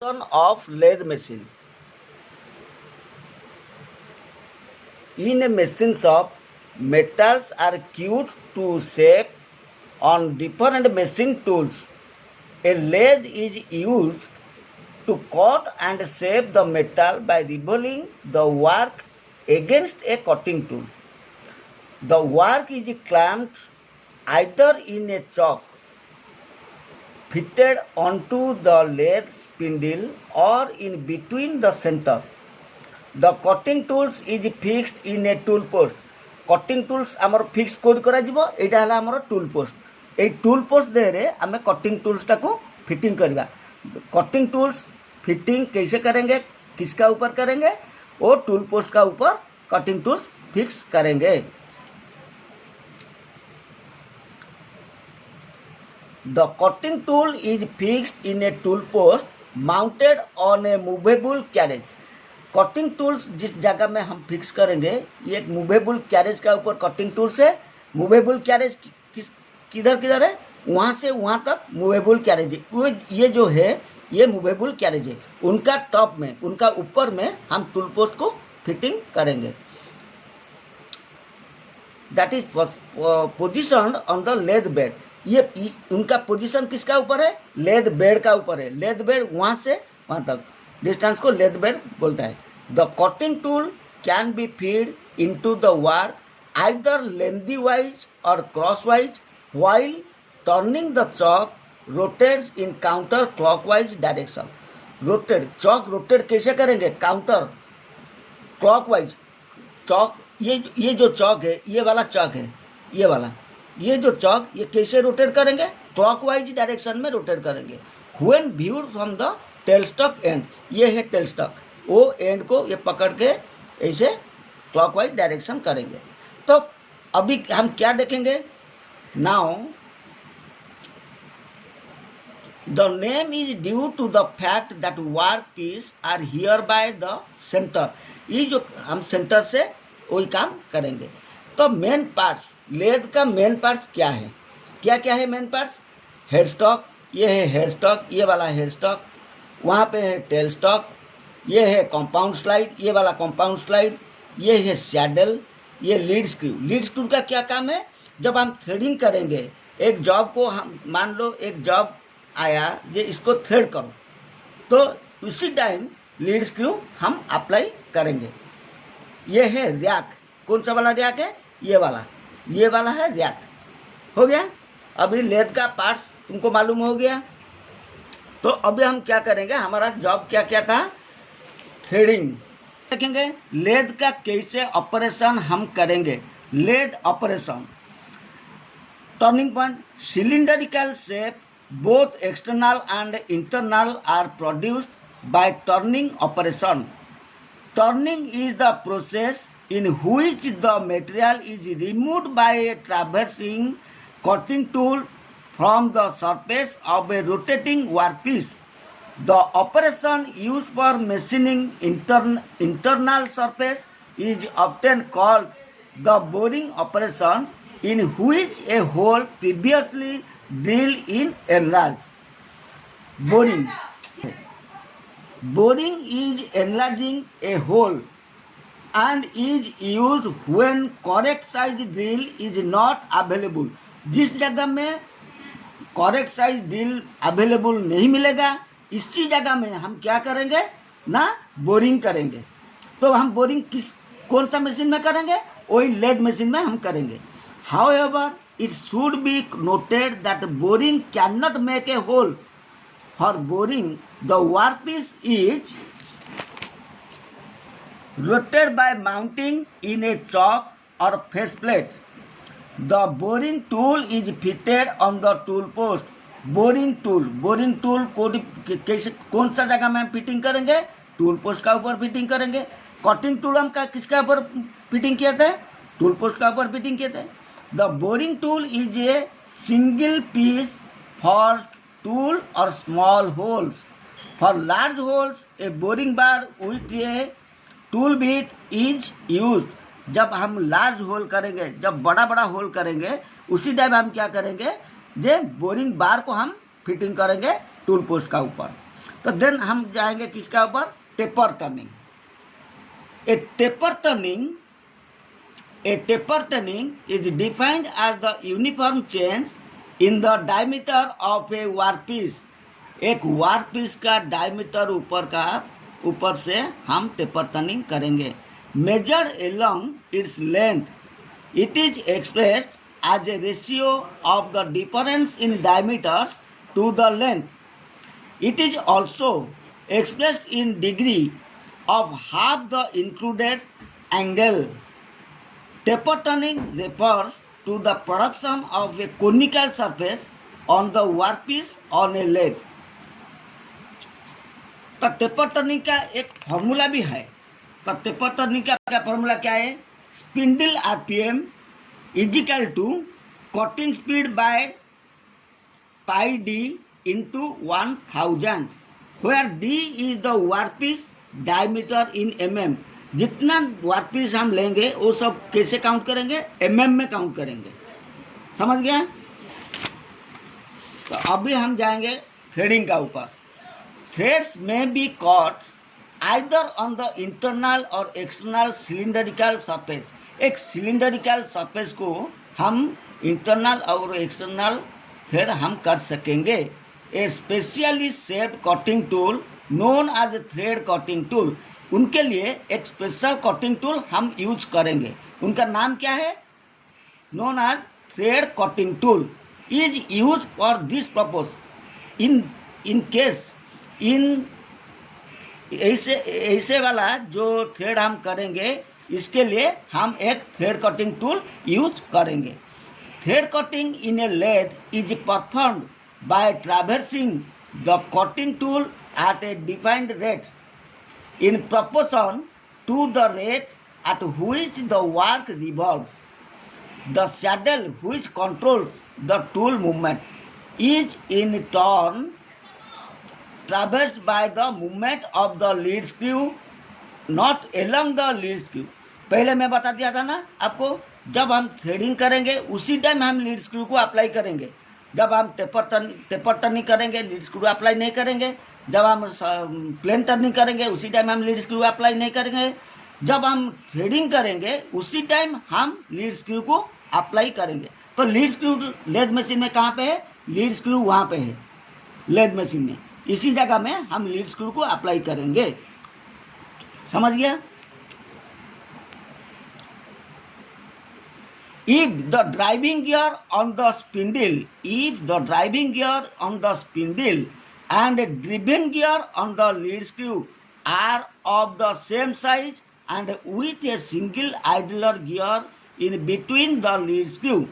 of lathe machine. In a machine shop, metals are cut to shape on different machine tools. A lathe is used to cut and shape the metal by revolving the work against a cutting tool. The work is clamped either in a choke fitted onto the lathe spindle or in between the center. The cutting tools is fixed in a tool post. Cutting tools आमर fix code करा जिवो एटा हला आमर tool post a tool post देरे आमे cutting tools टाको fitting करवा cutting tools fitting कैसे करेंगे किसका ऊपर करेंगे वो टूल पोस्ट का ऊपर कटिंग टूल्स फिक्स करेंगे. The cutting tool is fixed in a tool post mounted on a movable carriage. Cutting tools जिस जगह में हम फिक्स करेंगे ये एक मूवेबल कैरेज का ऊपर कटिंग टूल्स है. मूवेबल कैरेज किधर किधर है वहाँ से वहाँ तक मूवेबल कैरेज है. वो ये जो है ये मूवेबल कैरेज है. उनका टॉप में उनका ऊपर में हम टूल पोस्ट को फिटिंग करेंगे. That is positioned on the lathe bed. ये उनका पोजीशन किसका ऊपर है लेथ बेड का ऊपर है. लेथ बेड वहाँ से वहाँ तक डिस्टेंस को लेथ बेड बोलता है. The cutting tool can be feed into the work either lengthy wise और crosswise while turning the chuck rotates in counter clockwise direction. Rotate chuck rotate कैसे करेंगे काउंटर क्लॉकवाइज. चॉक ये जो chalk है ये वाला चॉक है ये वाला ये जो चॉक ये कैसे रोटेट करेंगे क्लॉकवाइज डायरेक्शन में रोटेट करेंगे. When viewed from the tell stock and ये है टेल स्टॉक वो एंड को ये पकड़ के ऐसे क्लॉकवाइज डायरेक्शन करेंगे. तो अभी हम क्या देखेंगे now the name is due to the fact that work piece are here by the centre. ये जो हम सेंटर से वही काम करेंगे. तो मेन पार्ट्स लेथ का मेन पार्ट्स क्या है क्या है मेन पार्ट्स. हेड स्टॉक ये है हेड स्टॉक ये वाला हेड स्टॉक. वहाँ पे है टेल स्टॉक ये है कंपाउंड स्लाइड ये वाला कंपाउंड स्लाइड. ये है सैडल ये लीड स्क्रू. लीड स्क्रू का क्या काम है जब हम थ्रेडिंग करेंगे एक जॉब को हम मान लो एक जॉब आया जो इसको थ्रेड करो तो उसी टाइम लीड स्क्रू हम अप्लाई करेंगे. ये है रैक. कौन सा वाला रैक है ये वाला है रैक. हो गया. अभी लेथ का पार्ट्स तुमको मालूम हो गया. तो अभी हम क्या करेंगे हमारा जॉब क्या क्या था थ्रेडिंग देखेंगे. लेथ का कैसे ऑपरेशन हम करेंगे. Lathe operation turning point cylindrical shape both external and internal are produced by turning operation. Turning is the process in which the material is removed by a traversing cutting tool from the surface of a rotating workpiece. The operation used for machining internal surface is often called the boring operation, in which a hole previously drilled in enlarged. Boring is enlarging a hole and is used when correct size drill is not available. जिस जगह में correct size drill available नहीं मिलेगा इसी जगह में हम क्या करेंगे ना बोरिंग करेंगे. तो हम बोरिंग कौन सा मशीन में करेंगे वही लेथ मशीन में हम करेंगे. However it should be noted that boring can not make a hole. For boring the workpiece is rotated by mounting in a chock or face plate. The boring tool is fitted on the tool post. Boring tool कैसे कौन सा जगह में fitting करेंगे tool post का ऊपर fitting करेंगे. Cutting tool हम का किसका ऊपर फिटिंग किया था टूल पोस्ट का ऊपर फिटिंग किया था. The boring tool is a single piece for tool और small holes. For large holes a boring bar with a tool bit is used. जब हम लार्ज होल करेंगे जब बड़ा बड़ा होल करेंगे उसी टाइम हम क्या करेंगे जे बोरिंग बार को हम फिटिंग करेंगे टूल पोस्ट का ऊपर. तो देन हम जाएंगे किसका ऊपर, taper turning. A taper turning is defined as the uniform change in the diameter of a workpiece। एक वर्कपीस का डायमीटर ऊपर से हम टेपर टर्निंग करेंगे। Measured along its length, it is expressed as a ratio of the difference in diameters to the length। It is also expressed in degree of half the included angle। Taper turning refers to the production of a conical surface on the workpiece on a lathe। तो taper turning का एक formula भी है। तो taper turning का formula क्या है, spindle RPM is equal to cutting speed by pi D into 1000, where D is the workpiece diameter in mm। जितना वर्कपीस हम लेंगे वो सब कैसे काउंट करेंगे, mm में काउंट करेंगे। समझ गया। तो अभी हम जाएंगे थ्रेडिंग का ऊपर। थ्रेड्स में be cut either on the internal और एक्सटर्नल सिलिंडरिकल सरफेस। एक सिलिंडरिकल सरफेस को हम इंटरनल और एक्सटर्नल थ्रेड हम कर सकेंगे। A specially shaped cutting tool known as a thread cutting tool, उनके लिए एक स्पेशल कटिंग टूल हम यूज करेंगे। उनका नाम क्या है, known as thread cutting tool is use for this purpose. In case इन ऐसे वाला जो थ्रेड हम करेंगे इसके लिए हम एक थ्रेड कटिंग टूल यूज करेंगे। Thread cutting in a lathe is performed by traversing the cutting tool at a defined rate in proportion to the rate at which the work revolves। The saddle which controls the tool movement is in turn traversed by the movement of the lead screw, not along the lead screw। पहले मैं बता दिया था ना आपको, जब हम threading करेंगे उसी टाइम हम लीड स्क्रू को अप्लाई करेंगे। जब हम टेपर टर्निंग करेंगे लीड स्क्रू अप्लाई नहीं करेंगे। जब हम प्लेन टर्निंग करेंगे उसी टाइम हम लीड स्क्रू अप्लाई नहीं करेंगे। जब हम थ्रेडिंग करेंगे उसी टाइम हम लीड स्क्रू को अप्लाई करेंगे। तो लीड स्क्रू लेद मशीन में कहाँ पे है, लीड स्क्रू वहाँ पे है लेद मशीन में, इसी जगह में हम लीड स्क्रू को अप्लाई करेंगे। समझ गया। If the driving gear on the spindle and driven gear on the lead screw are of the same size and with a single idler gear in between the lead screw।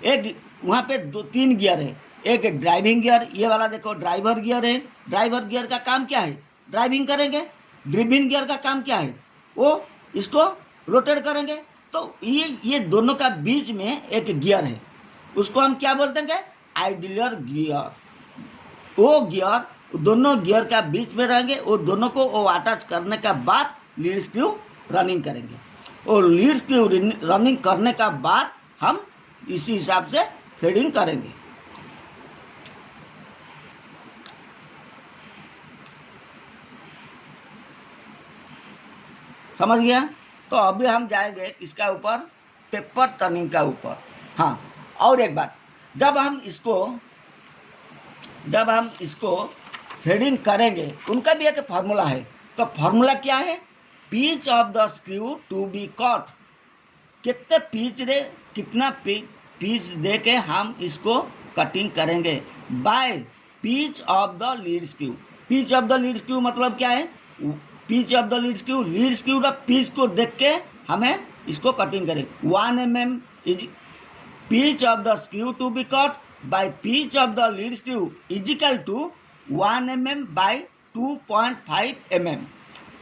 एक वहाँ पे 2-3 gear है, एक driving gear, ये वाला देखो driver gear है। Driver gear का काम क्या है, ड्राइविंग करेंगे। ड्रिविंग गियर का काम क्या है, वो इसको रोटेट करेंगे। तो ये दोनों का बीच में एक गियर है, उसको हम क्या बोलते हैं, आइडलर गियर। वो गियर दोनों गियर का बीच में रहेंगे, वो दोनों को वो अटैच करने का बाद लीड स्क्रू रनिंग करेंगे। और लीड स्क्रू रनिंग करने का बाद हम इसी हिसाब से थ्रेडिंग करेंगे। समझ गया। तो अभी हम जाएंगे इसका ऊपर, टेपर टर्निंग का ऊपर। हाँ, और एक बात, जब हम इसको थ्रेडिंग करेंगे उनका भी एक फार्मूला है। तो फार्मूला क्या है, pitch of the screw to be cut. कितने कितना पिच दे के हम इसको कटिंग करेंगे, by pitch of the lead screw. Pitch of the lead screw मतलब क्या है, pitch of the lead screw का पिच को देख के हमें इसको कटिंग करें। 1 mm is pitch of the screw to be cut by pitch of the lead screw is equal to 1 mm by 2.5 mm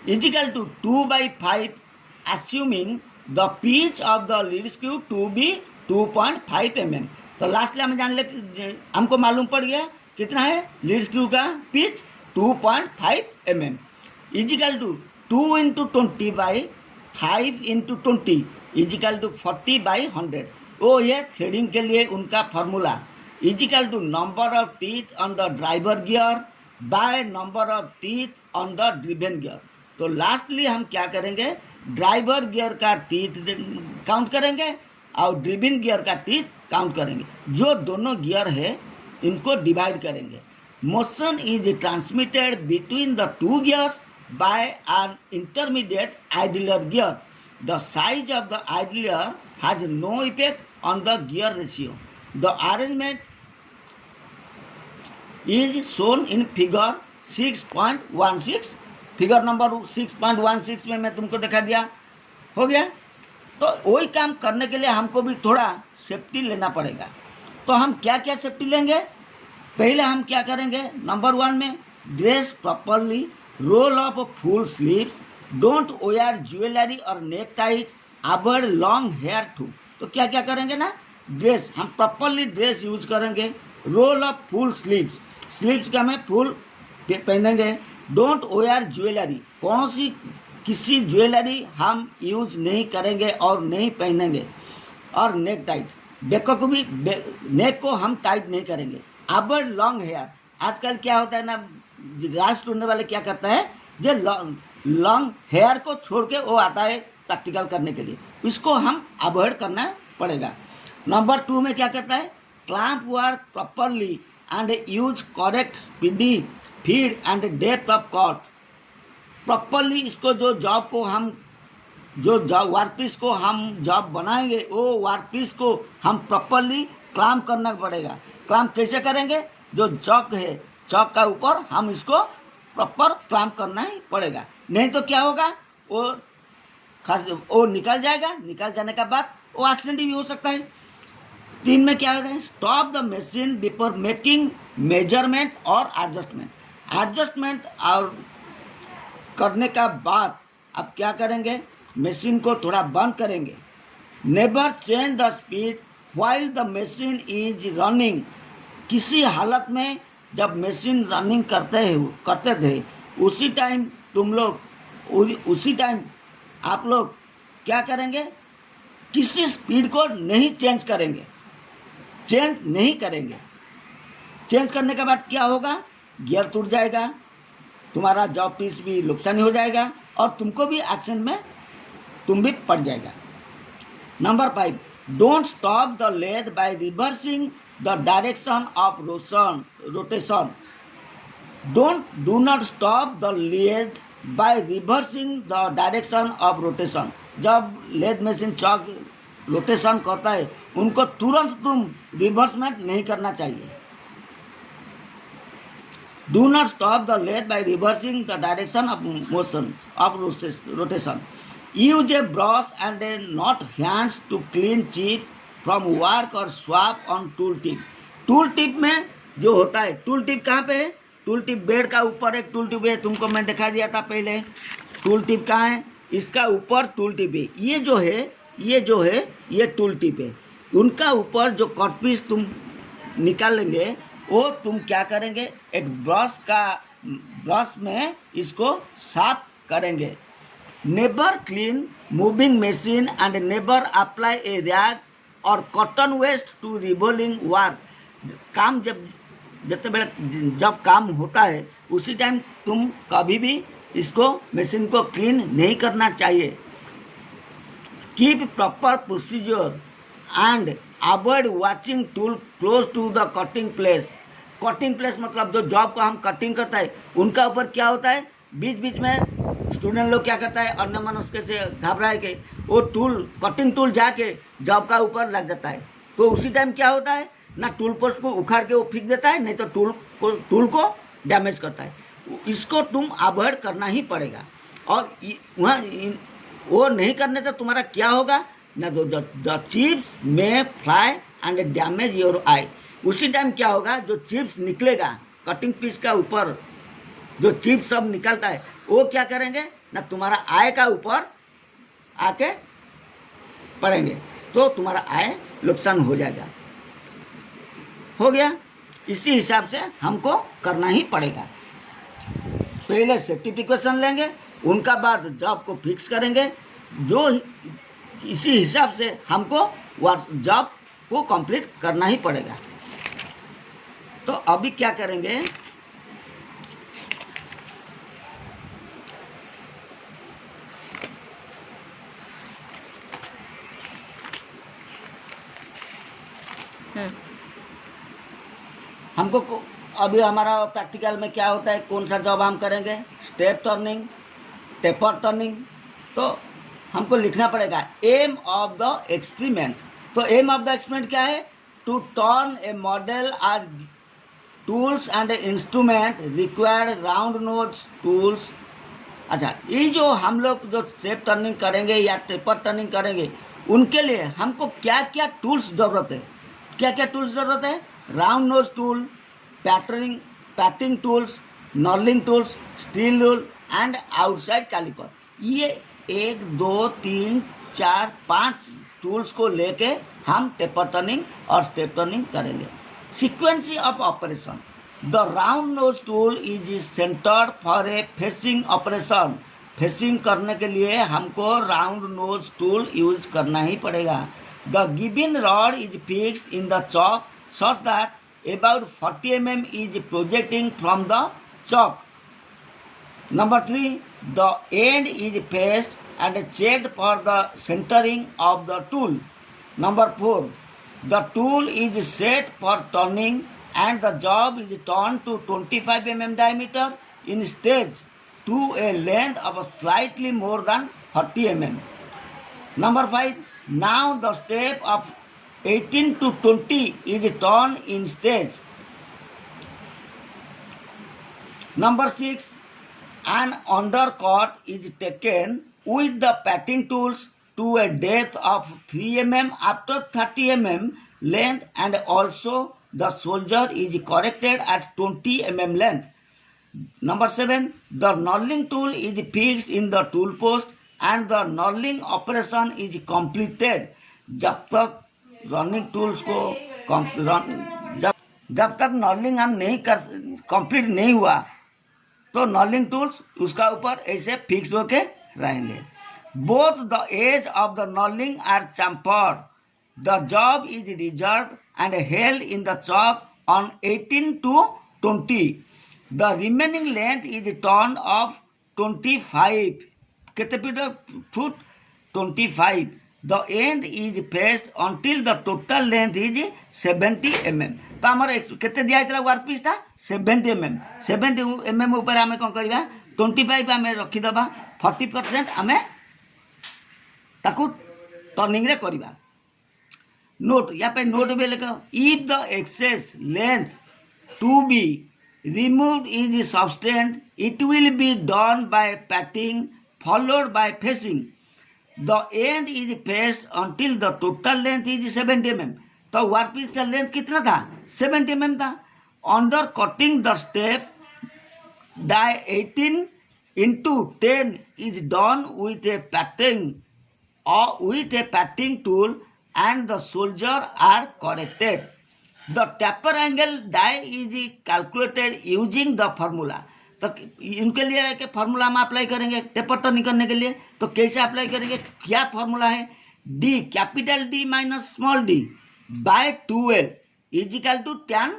is equal to 2/5, assuming the pitch of the lead screw to be 2.5 mm। तो last में जान ले, हमको मालूम पड़ गया कितना है लीड स्क्रू का pitch 2.5 mm is equal to 2 × 20/5 × 20 equal to 40/100। वो ये थ्रेडिंग के लिए उनका formula. Equal to number of teeth on the driver gear by number of teeth on the driven gear. तो लास्टली हम क्या करेंगे, ड्राइवर गियर का टीथ काउंट करेंगे और ड्रिवन गियर का टीथ काउंट करेंगे। जो दोनों गियर है इनको डिवाइड करेंगे। Motion is transmitted between the two gears by an intermediate idler gear. The size of the idler has no effect on the gear ratio. The arrangement is shown in figure 6.16। Figure number 6.16 में मैं तुमको दिखा दिया। हो गया। तो वही काम करने के लिए हमको भी थोड़ा सेफ्टी लेना पड़ेगा। तो हम क्या क्या सेफ्टी लेंगे, पहले हम क्या करेंगे, नंबर 1 में dress properly, roll of full sleeves, don't wear jewellery और neck tight, avoid long hair too. तो क्या क्या करेंगे ना, ड्रेस हम प्रॉपरली ड्रेस यूज करेंगे, roll of full sleeves, sleeves का हमें फुल पहनेंगे, डोंट वेयर ज्वेलरी, कौन सी किसी ज्वेलरी हम यूज नहीं करेंगे और नहीं पहनेंगे, और नेक टाइट, बेको को भी नेक को हम टाइट नहीं करेंगे, अवॉइड लॉन्ग हेयर। आजकल क्या होता है ना, ग्रास ढूंढने वाले क्या करता है, जो लॉन्ग हेयर को छोड़ के वो आता है प्रैक्टिकल करने के लिए, इसको हम अवॉइड करना पड़ेगा। नंबर 2 में क्या करता है, clamp work properly and use correct speedy feed and depth of cut. Properly इसको जो जॉब को हम जो जॉब वर्कपीस को हम जॉब बनाएंगे वो वर्कपीस को हम प्रॉपरली क्लैंप करना पड़ेगा। क्लैंप कैसे करेंगे, जो चौक है चौक का ऊपर हम इसको प्रॉपर क्लैंप करना ही पड़ेगा, नहीं तो क्या होगा, वो निकल जाएगा। निकल जाने के बाद वो एक्सीडेंट भी हो सकता है। 3 में क्या है, stop the machine before making measurement और एडजस्टमेंट। एडजस्टमेंट और करने का बाद अब क्या करेंगे, मशीन को थोड़ा बंद करेंगे। Never change the speed while the machine is running. किसी हालत में जब मशीन रनिंग करते थे उसी टाइम आप लोग क्या करेंगे, किसी स्पीड को नहीं चेंज करेंगे, चेंज नहीं करेंगे। चेंज करने के बाद क्या होगा, गियर टूट जाएगा, तुम्हारा जॉब पीस भी नुकसान हो जाएगा और तुमको भी एक्सीडेंट में तुम भी पड़ जाएगा। Number 5, don't stop the lathe by reversing the direction of rotation. Do not stop the lathe by reversing the direction of rotation. जब लेथ मशीन चौक रोटेशन करता है उनको तुरंत तुम रिवर्समेंट नहीं करना चाहिए। Do not stop the lathe by reversing the direction of motion of rotation. Use a brush and not hands to clean chips from work or swap on tool tip. Tool tip में जो होता है, tool tip कहाँ पे है, tool tip bed का ऊपर एक टूल टिप है, तुमको मैं दिखा दिया था पहले। टूल टिप कहाँ है, इसका ऊपर टूल टिप है। ये जो है ये टूल टिप है। उनका ऊपर जो कट पीस तुम निकालेंगे वो तुम क्या करेंगे, एक ब्रश में इसको साफ करेंगे। Never clean moving machine and never apply a rag और cotton waste to revolving work. काम जब काम होता है उसी टाइम तुम कभी भी इसको मशीन को क्लीन नहीं करना चाहिए। Keep proper procedure and avoid watching tool close to the cutting place. Cutting place मतलब जो जॉब को हम कटिंग करता है उनका ऊपर क्या होता है, बीच बीच में स्टूडेंट लोग क्या करता है, अन्यमनस्क से घबराए के वो कटिंग टूल जाके जॉब का ऊपर लग जाता है। तो उसी टाइम क्या होता है ना, टूल पोस्ट को उखाड़ के वो फेंक देता है, नहीं तो टूल को डैमेज करता है। इसको तुम अवॉइड करना ही पड़ेगा। और वहाँ वो नहीं करने से तुम्हारा क्या होगा ना, द चिप्स में फ्लाई एंड डैमेज योर आई। उसी टाइम क्या होगा, जो चिप्स निकलेगा कटिंग पीस का ऊपर जो चिप्स सब निकलता है वो क्या करेंगे ना, तुम्हारा आय का ऊपर आके पड़ेंगे तो तुम्हारा आय नुकसान हो जाएगा। हो गया। इसी हिसाब से हमको करना ही पड़ेगा। पहले सेफ्टी प्रिकॉशन लेंगे, उनका बाद जॉब को फिक्स करेंगे, जो इसी हिसाब से हमको जॉब को कंप्लीट करना ही पड़ेगा। तो अभी क्या करेंगे, अभी हमारा प्रैक्टिकल में क्या होता है, कौन सा जॉब हम करेंगे, स्टेप टर्निंग, टेपर टर्निंग। तो हमको लिखना पड़ेगा एम ऑफ द एक्सपेरिमेंट। तो एम ऑफ द एक्सपेरिमेंट क्या है, टू टर्न ए मॉडल आज tools and instrument required round nose tools. अच्छा, ये जो हम लोग जो स्टेप टर्निंग करेंगे या टेपर टर्निंग करेंगे, उनके लिए हमको क्या क्या टूल्स ज़रूरत है, क्या क्या टूल्स ज़रूरत है, round nose tool, parting tools, knurling tools, steel rule and outside calliper. ये 1 2 3 4 5 टूल्स को लेके हम टेपर टर्निंग और स्टेप टर्निंग करेंगे। Sequence of operation, the round nose tool is centred for a facing operation. Facing करने के लिए हमको राउंड नोज टूल यूज करना ही पड़ेगा। The given rod is fixed in the chalk such that about 40 mm is projecting from the chalk. Number 3, the end is faced and checked for the centering of the tool. Number 4, the tool is set for turning and the job is turned to 25 mm diameter in stage to a length of slightly more than 40 mm. Number 5, now the step of 18 to 20 is turned in stage. Number 6, an undercut is taken with the patting tools to a depth of 3 mm after 30 mm length, and also the soldier is corrected at 20 mm length. Number 7, the knurling tool is fixed in the tool post and the knurling operation is completed. जब तक running tools को जब तक नॉलिंग हम नहीं कर complete नहीं हुआ, तो नॉलिंग टूल्स उसका ऊपर ऐसे फिक्स होके रहेंगे। Both the edge of the knurling are chamfered, the job is reserve and held in the chuck on 18 to 20। The remaining length is turn off 25। कितने foot, 25। The end is faced until the total length is 70 mm। तो आमर केते दिया है workpiece था 70 mm। 70 mm ऊपर आमे कौन करिबा 25 आमे रखी दबा, 40% आमे ताकू टर्निंग रे करिबा। नोट या पे नोट बे लिखो, if the excess length to be removed is substance, it will be done by patting followed by facing। The end is faced until the total length is 70 mm। तो workpiece का length कितना था, 70 mm था। Under cutting the step dia 18 into 10 is done with a patting or with a patting tool and the soldier are corrected। The taper angle die is calculated using the formula। तो इनके लिए एक formula हम apply करेंगे taper turning करने के लिए। तो कैसे अप्लाई करेंगे, क्या फार्मूला है, D capital D minus small D by 12 is equal to tan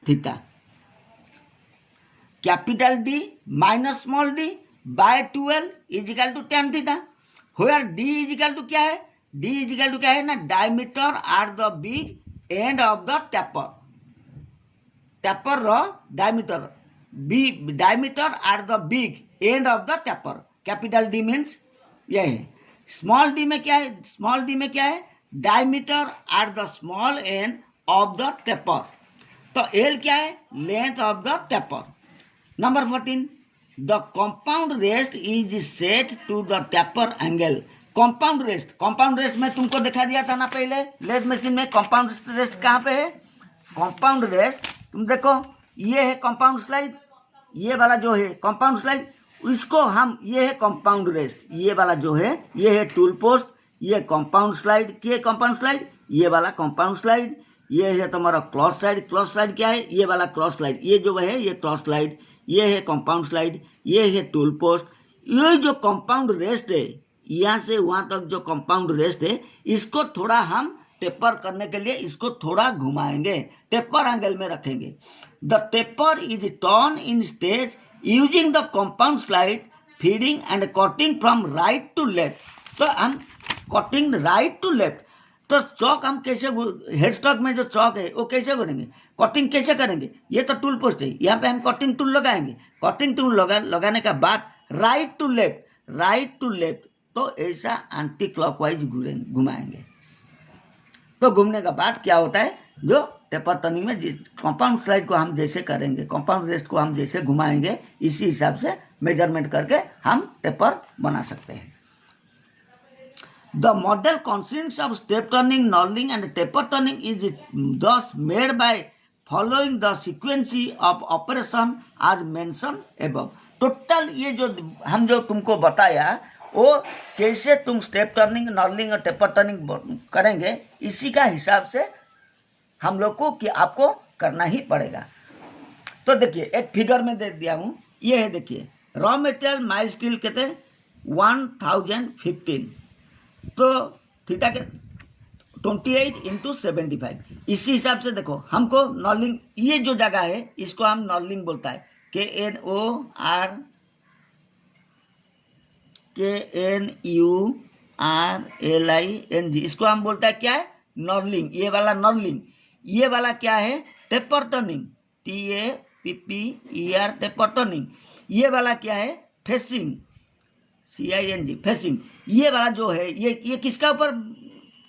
theta. Capital D minus small D by 12 is equal to tan theta. Where D is equal to क्या है, डी इज इक्वल टू क्या है ना, diameter at the big end of the taper. Taper रो diameter बी, diameter at the big end of the taper. Capital D means ये है। Small D में क्या है, स्मॉल डी में क्या है, diameter at the small end of the taper. तो एल क्या है, length of the taper. Number 14, the compound rest is set to the taper angle. Compound rest में तुमको दिखा दिया था ना पहले लेथ मशीन में। कंपाउंड रेस्ट कहाँ पे है, कंपाउंड रेस्ट तुम देखो, ये है कंपाउंड स्लाइड, ये वाला जो है कंपाउंड स्लाइड, इसको हम, ये है कंपाउंड रेस्ट, ये वाला जो है ये है टूल पोस्ट, ये कंपाउंड स्लाइड, ये कंपाउंड स्लाइड, ये वाला कंपाउंड स्लाइड, ये है तुम्हारा क्रॉस स्लाइड। क्रॉस स्लाइड क्या है, ये वाला क्रॉस स्लाइड, ये जो है ये क्रॉस स्लाइड, ये है कंपाउंड स्लाइड, ये है टूल पोस्ट। ये जो कंपाउंड रेस्ट है, यहाँ से वहाँ तक जो कंपाउंड रेस्ट है, इसको थोड़ा हम टेपर करने के लिए इसको थोड़ा घुमाएंगे, टेपर एंगल में रखेंगे। The taper is turn in stage using the compound slide, feeding and cutting from right to left. तो हम कटिंग राइट टू लेफ्ट, तो चौक हम कैसे, हेड स्टॉक में जो चौक है वो कैसे करेंगे, कटिंग कैसे करेंगे, ये तो टूल पोस्ट है, यहाँ पे हम कटिंग टूल लगाएंगे। कटिंग टूल लगाने का बाद राइट टू लेफ्ट, तो ऐसा एंटी क्लॉकवाइज घुमाएंगे। तो घूमने का बाद क्या होता है, जो टेपर टर्निंग में जिस कंपाउंड स्लाइड को हम जैसे करेंगे, कंपाउंड रेस्ट को हम जैसे घुमाएंगे, इसी हिसाब से मेजरमेंट करके हम टेपर बना सकते हैं। The model consists of step turning, knurling and taper turning is thus made by following the sequence of operation as mentioned above. Total ये जो हम जो तुमको बताया वो कैसे तुम स्टेप टर्निंग, नर्लिंग और टेपर टर्निंग करेंगे, इसी का हिसाब से हम लोग को कि आपको करना ही पड़ेगा। तो देखिए एक फिगर में दे दिया हूँ, ये है देखिए, रॉ मटेरियल माइल स्टील कहते हैं 1015, तो थीटा के 28 × 75, इसी हिसाब से देखो हमको नॉर्लिंग, ये जो जगह है इसको हम नॉर्लिंग बोलता है, KNURLING, इसको हम बोलता है क्या है, नॉर्लिंग। ये वाला नॉर्लिंग, ये वाला क्या है, taper turning, TAPPER, taper turning. ये वाला क्या है, फेसिंग, CING, फेसिंग। ये वाला जो है ये किसका ऊपर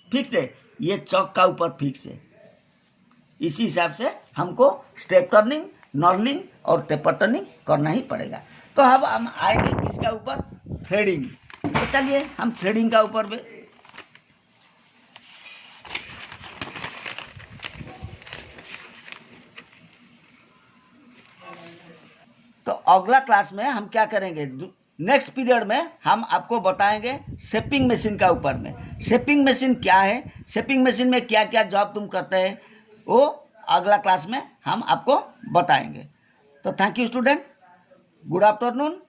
फिक्स है, ये चौक का ऊपर फिक्स है। इसी हिसाब से हमको स्टेप टर्निंग, नॉर्लिंग और टेपर टर्निंग करना ही पड़ेगा। तो अब हम आएंगे किसका ऊपर, थ्रेडिंग। तो चलिए हम थ्रेडिंग का ऊपर तो अगला क्लास में हम क्या करेंगे, नेक्स्ट पीरियड में हम आपको बताएंगे शेपिंग मशीन का ऊपर में। शेपिंग मशीन क्या है, शेपिंग मशीन में क्या क्या जॉब तुम करते हैं, वो अगला क्लास में हम आपको बताएंगे। तो thank you student, good afternoon.